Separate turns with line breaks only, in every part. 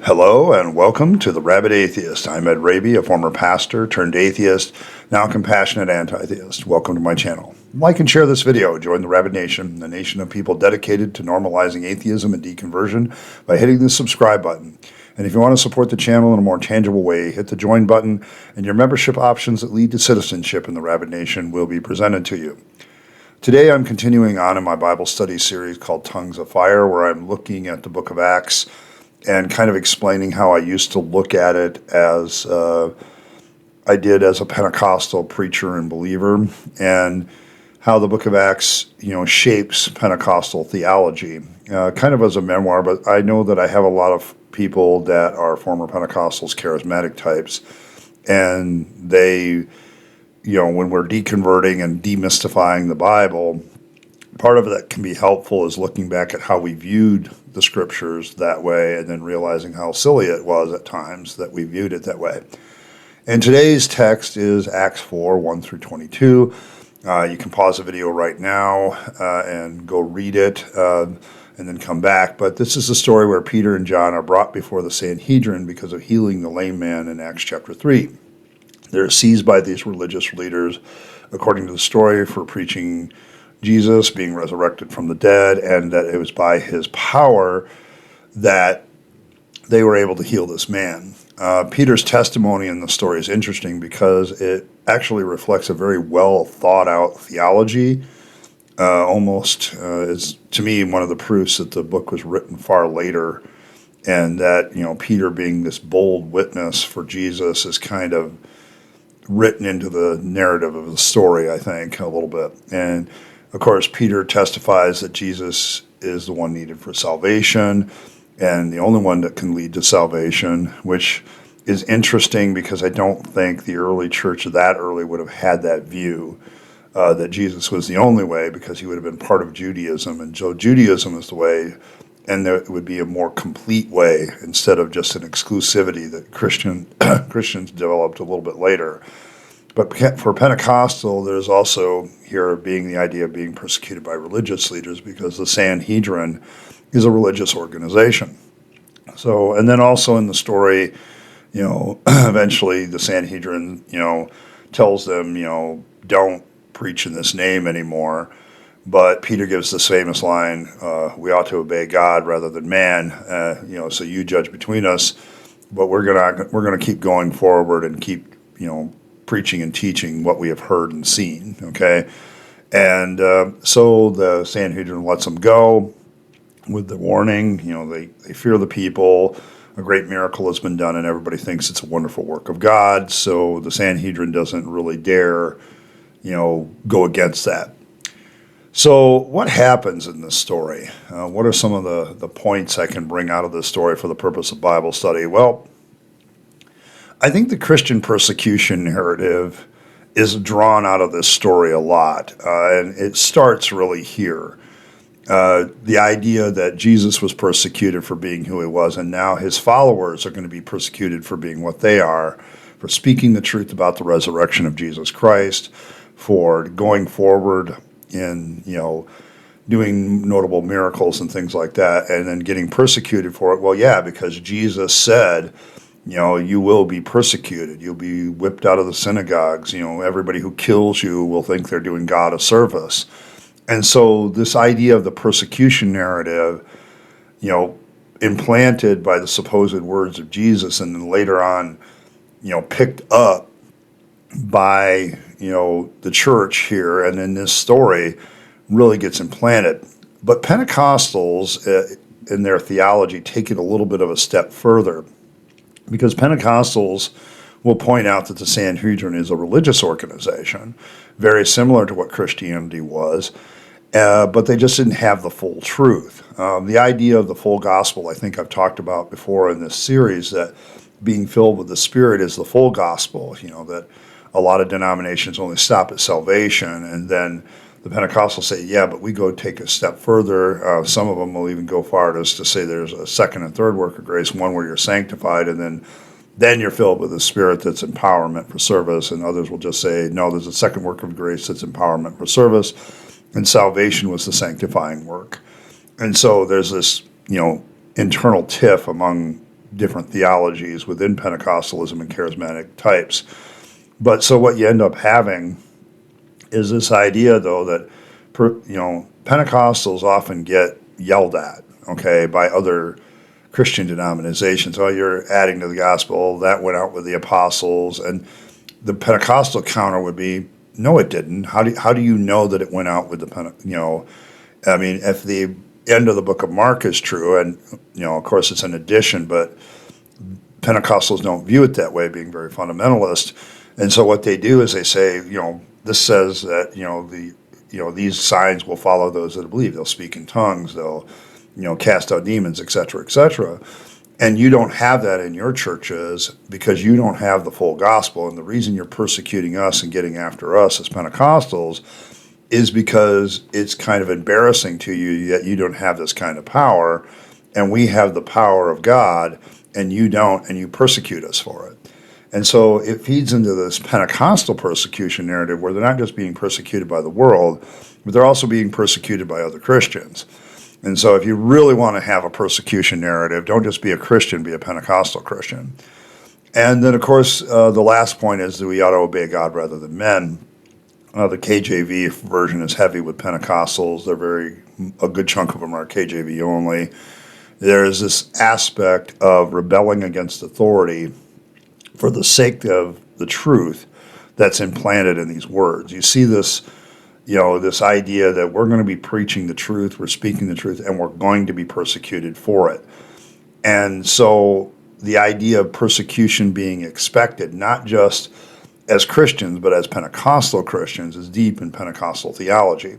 Hello and welcome to the Rabyd Atheist. I'm Rabyd, a former pastor turned atheist, now compassionate anti-theist. Welcome to my channel. Like and share this video. Join the Rabyd Nation, a nation of people dedicated to normalizing atheism and deconversion by hitting the subscribe button. And if you want to support the channel in a more tangible way, hit the join button and your membership options that lead to citizenship in the Rabyd Nation will be presented to you. Today I'm continuing on in my Bible study series called Tongues of Fire, where I'm looking at the book of Acts and kind of explaining how I used to look at it as I did as a Pentecostal preacher and believer, and how the book of Acts, shapes Pentecostal theology, kind of as a memoir. But I know that I have a lot of people that are former Pentecostals, charismatic types, and they, when we're deconverting and demystifying the Bible, part of it that can be helpful is looking back at how we viewed the scriptures that way and then realizing how silly it was at times that we viewed it that way. And today's text is Acts 4, 1 through 22. You can pause the video right now and go read it and then come back. But this is the story where Peter and John are brought before the Sanhedrin because of healing the lame man in Acts chapter 3. They're seized by these religious leaders, according to the story, for preaching Jesus being resurrected from the dead, and that it was by his power that they were able to heal this man. Peter's testimony in the story is interesting because it actually reflects a very well thought out theology. Almost is, to me, one of the proofs that the book was written far later, and that Peter being this bold witness for Jesus is kind of written into the narrative of the story, I think, a little bit. And of course, Peter testifies that Jesus is the one needed for salvation and the only one that can lead to salvation, which is interesting because I don't think the early church that early would have had that view that Jesus was the only way, because he would have been part of Judaism. And so Judaism is the way, and there would be a more complete way instead of just an exclusivity that Christians developed a little bit later. But for Pentecostal, there's also here being the idea of being persecuted by religious leaders, because the Sanhedrin is a religious organization. So, and then also in the story, eventually the Sanhedrin, tells them, don't preach in this name anymore. But Peter gives this famous line, we ought to obey God rather than man, so you judge between us, but we're gonna keep going forward and keep, preaching and teaching what we have heard and seen, okay? And so the Sanhedrin lets them go with the warning, they fear the people, a great miracle has been done, and everybody thinks it's a wonderful work of God, so the Sanhedrin doesn't really dare, go against that. So what happens in this story? What are some of the points I can bring out of this story for the purpose of Bible study? Well, I think the Christian persecution narrative is drawn out of this story a lot, and it starts really here. The idea that Jesus was persecuted for being who he was, and now his followers are going to be persecuted for being what they are, for speaking the truth about the resurrection of Jesus Christ, for going forward in, doing notable miracles and things like that, and then getting persecuted for it. Well, yeah, because Jesus said, you will be persecuted. You'll be whipped out of the synagogues. Everybody who kills you will think they're doing God a service. And so this idea of the persecution narrative, implanted by the supposed words of Jesus, and then later on, picked up by, the church here, and in this story, really gets implanted. But Pentecostals, in their theology, take it a little bit of a step further, because Pentecostals will point out that the Sanhedrin is a religious organization, very similar to what Christianity was, but they just didn't have the full truth. The idea of the full gospel, I think I've talked about before in this series, that being filled with the Spirit is the full gospel, that a lot of denominations only stop at salvation, and then the Pentecostals say, yeah, but we go take a step further. Some of them will even go far as to say there's a second and third work of grace, one where you're sanctified, and then you're filled with the Spirit that's empowerment for service. And others will just say, no, there's a second work of grace that's empowerment for service, and salvation was the sanctifying work. And so there's this, internal tiff among different theologies within Pentecostalism and charismatic types. But so what you end up having is this idea, though, that Pentecostals often get yelled at, okay, by other Christian denominations. Oh, you're adding to the gospel. That went out with the apostles. And the Pentecostal counter would be, no, it didn't. How do you know that it went out with the, I mean, if the end of the book of Mark is true, and, of course it's an addition, but Pentecostals don't view it that way, being very fundamentalist. And so what they do is they say, this says that, these signs will follow those that believe. They'll speak in tongues. They'll, cast out demons, et cetera, et cetera. And you don't have that in your churches because you don't have the full gospel. And the reason you're persecuting us and getting after us as Pentecostals is because it's kind of embarrassing to you that you don't have this kind of power, and we have the power of God, and you don't, and you persecute us for it. And so it feeds into this Pentecostal persecution narrative where they're not just being persecuted by the world, but they're also being persecuted by other Christians. And so if you really want to have a persecution narrative, don't just be a Christian, be a Pentecostal Christian. And then, of course, the last point is that we ought to obey God rather than men. The KJV version is heavy with Pentecostals. A good chunk of them are KJV only. There's this aspect of rebelling against authority for the sake of the truth that's implanted in these words. You see this, this idea that we're going to be preaching the truth, we're speaking the truth, and we're going to be persecuted for it. And so the idea of persecution being expected, not just as Christians, but as Pentecostal Christians, is deep in Pentecostal theology.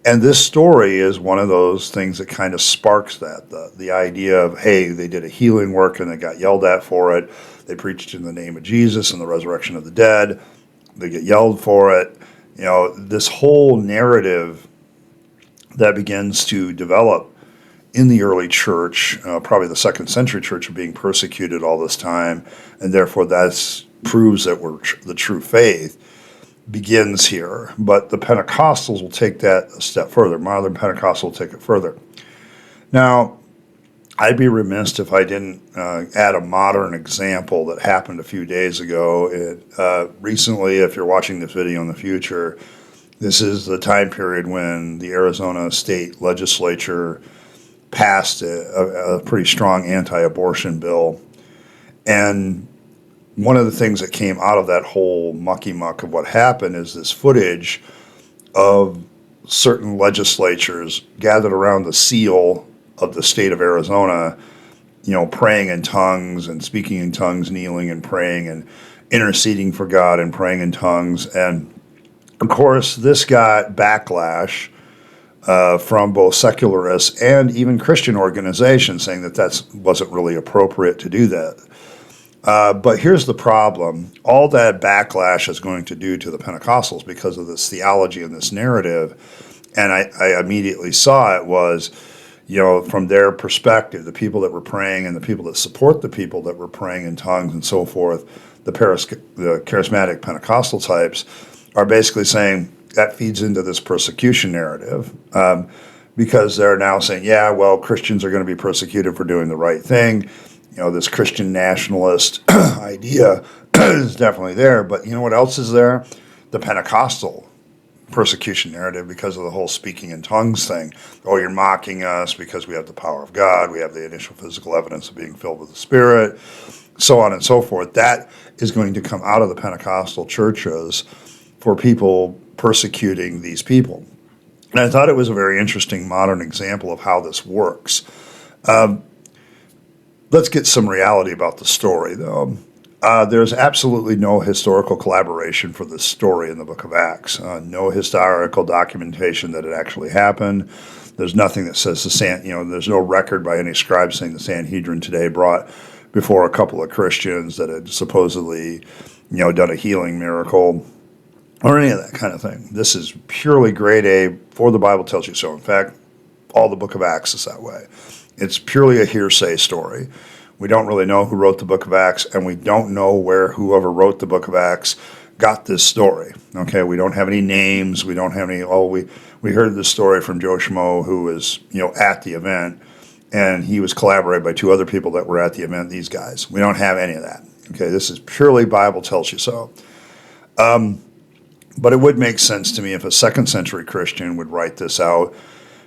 And this story is one of those things that kind of sparks that. The idea of, hey, they did a healing work and they got yelled at for it. They preached in the name of Jesus and the resurrection of the dead. They get yelled for it. This whole narrative that begins to develop in the early church, probably the second century church, of being persecuted all this time, and therefore that proves that we're the true faith, begins here. But the Pentecostals will take that a step further. Modern Pentecostals will take it further. Now, I'd be remiss if I didn't add a modern example that happened a few days ago. Recently, if you're watching this video in the future, this is the time period when the Arizona state legislature passed a pretty strong anti-abortion bill. And one of the things that came out of that whole mucky-muck of what happened is this footage of certain legislatures gathered around the seal of the state of Arizona, praying in tongues and speaking in tongues, kneeling and praying and interceding for God and praying in tongues. And, of course, this got backlash from both secularists and even Christian organizations saying that wasn't really appropriate to do that. But here's the problem. All that backlash is going to do to the Pentecostals because of this theology and this narrative, and I immediately saw it was, from their perspective, the people that were praying and the people that support the people that were praying in tongues and so forth, the charismatic Pentecostal types, are basically saying that feeds into this persecution narrative. Because they're now saying, yeah, well, Christians are going to be persecuted for doing the right thing. This Christian nationalist idea is definitely there. But you know what else is there? The Pentecostal persecution narrative, because of the whole speaking in tongues thing. Oh, you're mocking us because we have the power of God. We have the initial physical evidence of being filled with the Spirit, so on and so forth. That is going to come out of the Pentecostal churches for people persecuting these people. And I thought it was a very interesting modern example of how this works. Let's get some reality about the story, though. There's absolutely no historical collaboration for this story in the book of Acts. No historical documentation that it actually happened. There's nothing that says there's no record by any scribe saying the Sanhedrin today brought before a couple of Christians that had supposedly, done a healing miracle or any of that kind of thing. This is purely grade A, for the Bible tells you so. In fact, all the book of Acts is that way. It's purely a hearsay story. We don't really know who wrote the book of Acts, and we don't know where whoever wrote the book of Acts got this story. Okay, we don't have any names. We don't have any, we heard this story from Joe Schmo, who was, at the event, and he was collaborated by two other people that were at the event, these guys. We don't have any of that. Okay, this is purely Bible tells you so. But it would make sense to me if a second century Christian would write this out,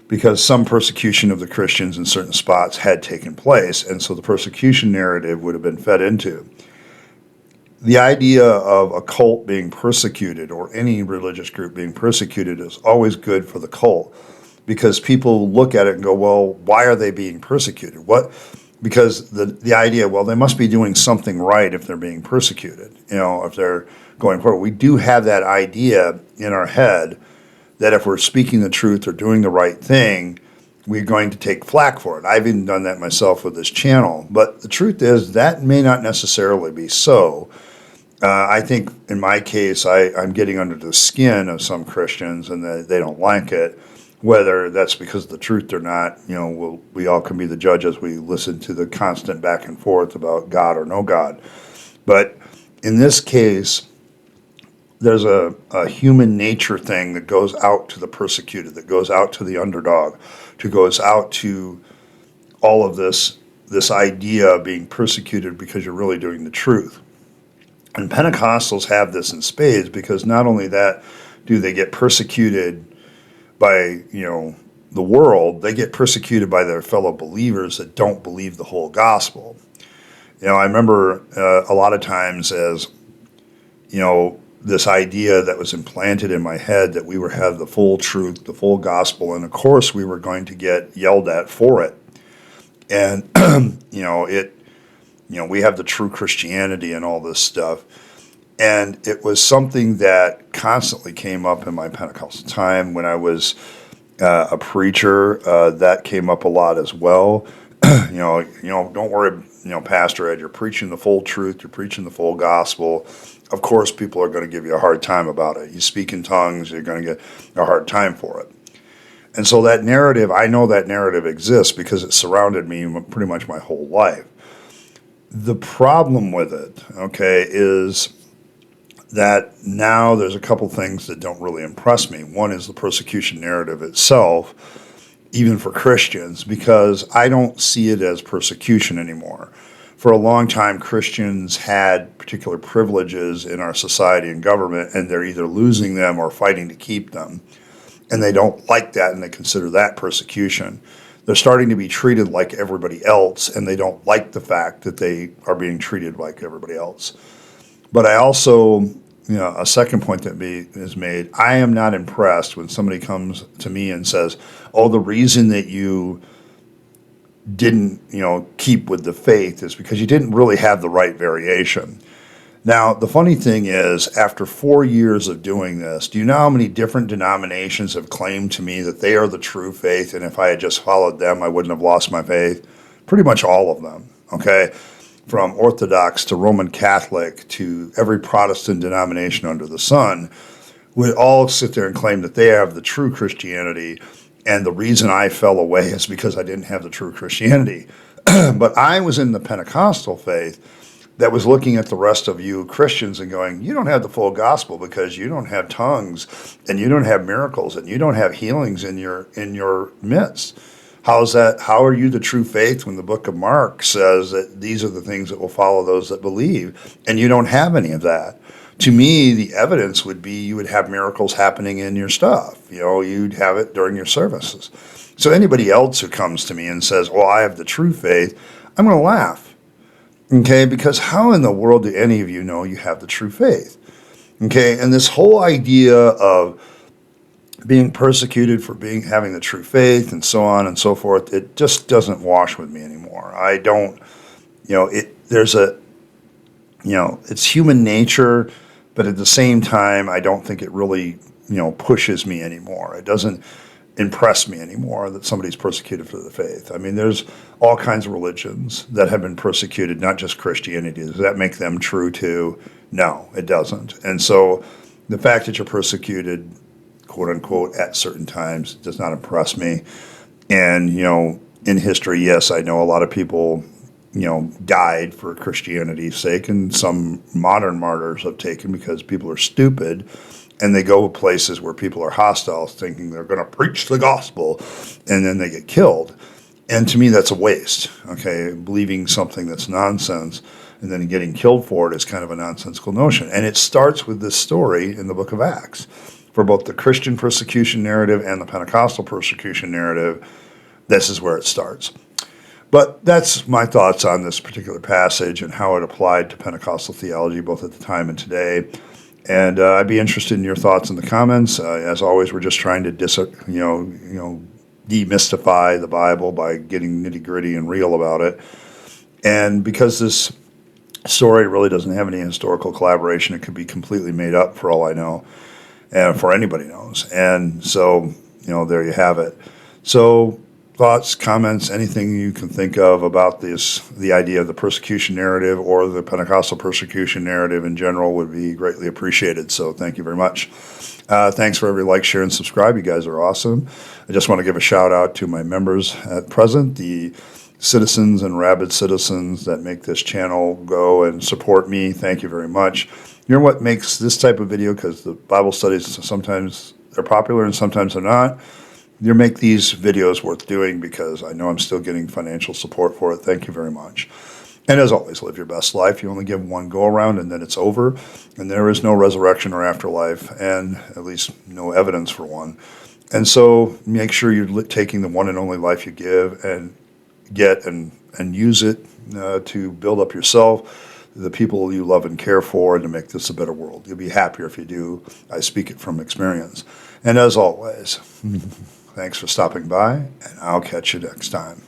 because some persecution of the Christians in certain spots had taken place, and so the persecution narrative would have been fed into. The idea of a cult being persecuted or any religious group being persecuted is always good for the cult, because people look at it and go, well, why are they being persecuted? Because the idea, well, they must be doing something right if they're being persecuted, if they're going forward. We do have that idea in our head that if we're speaking the truth or doing the right thing, we're going to take flack for it. I've even done that myself with this channel. But the truth is that may not necessarily be so. I think in my case, I'm getting under the skin of some Christians, and they don't like it. Whether that's because of the truth or not, we all can be the judge as we listen to the constant back and forth about God or no God. But in this case, there's a human nature thing that goes out to the persecuted, that goes out to the underdog, to goes out to all of this idea of being persecuted because you're really doing the truth. And Pentecostals have this in spades, because not only that do they get persecuted by, the world, they get persecuted by their fellow believers that don't believe the whole gospel. I remember a lot of times as, this idea that was implanted in my head that we would have the full truth, the full gospel, and of course we were going to get yelled at for it. And, we have the true Christianity and all this stuff. And it was something that constantly came up in my Pentecostal time when I was a preacher. That came up a lot as well. Don't worry, Pastor Ed, you're preaching the full truth, you're preaching the full gospel. Of course, people are going to give you a hard time about it. You speak in tongues, you're going to get a hard time for it. And so that narrative, I know that narrative exists because it surrounded me pretty much my whole life. The problem with it, is that now there's a couple things that don't really impress me. One is the persecution narrative itself, even for Christians, because I don't see it as persecution anymore. For a long time, Christians had particular privileges in our society and government, and they're either losing them or fighting to keep them. And they don't like that, and they consider that persecution. They're starting to be treated like everybody else, and they don't like the fact that they are being treated like everybody else. But I also, a second point that is made, I am not impressed when somebody comes to me and says, oh, the reason that you didn't, keep with the faith is because you didn't really have the right variation. Now, the funny thing is, after 4 years of doing this, do you know how many different denominations have claimed to me that they are the true faith, and if I had just followed them, I wouldn't have lost my faith? Pretty much all of them, okay? From Orthodox to Roman Catholic to every Protestant denomination under the sun, would all sit there and claim that they have the true Christianity, and the reason I fell away is because I didn't have the true Christianity. But I was in the Pentecostal faith that was looking at the rest of you Christians and going, you don't have the full gospel because you don't have tongues, and you don't have miracles, and you don't have healings in your midst. How's that? How are you the true faith when the book of Mark says that these are the things that will follow those that believe, and you don't have any of that? To me, the evidence would be you would have miracles happening in your stuff. You'd have it during your services. So anybody else who comes to me and says, well, I have the true faith, I'm going to laugh. Okay, because how in the world do any of you know you have the true faith? Okay, and this whole idea of being persecuted for having the true faith and so on and so forth, it just doesn't wash with me anymore. I don't, it's human nature, but at the same time, I don't think it really, pushes me anymore. It doesn't impress me anymore that somebody's persecuted for the faith. I mean, there's all kinds of religions that have been persecuted, not just Christianity. Does that make them true too? No, it doesn't. And so the fact that you're persecuted, quote unquote, at certain times does not impress me. And, in history, yes, I know a lot of people, died for Christianity's sake, and some modern martyrs have taken because people are stupid and they go to places where people are hostile thinking they're going to preach the gospel, and then they get killed. And to me, that's a waste, okay? Believing something that's nonsense and then getting killed for it is kind of a nonsensical notion. And it starts with this story in the book of Acts. For both the Christian persecution narrative and the Pentecostal persecution narrative, this is where it starts. But that's my thoughts on this particular passage and how it applied to Pentecostal theology, both at the time and today. And I'd be interested in your thoughts in the comments. As always, we're just trying to demystify the Bible by getting nitty-gritty and real about it. And because this story really doesn't have any historical collaboration, it could be completely made up for all I know, and for anybody knows. And so, there you have it. So, thoughts, comments, anything you can think of about the idea of the persecution narrative or the Pentecostal persecution narrative in general would be greatly appreciated. So thank you very much. Thanks for every like, share, and subscribe. You guys are awesome. I just want to give a shout out to my members at present, the citizens and rabid citizens that make this channel go and support me. Thank you very much. You're what makes this type of video, because the Bible studies, sometimes they're popular and sometimes they're not. You make these videos worth doing because I know I'm still getting financial support for it. Thank you very much. And as always, live your best life. You only give one go around and then it's over. And there is no resurrection or afterlife, and at least no evidence for one. And so make sure you're taking the one and only life you give and get and use it to build up yourself, the people you love and care for, and to make this a better world. You'll be happier if you do. I speak it from experience. And as always, thanks for stopping by, and I'll catch you next time.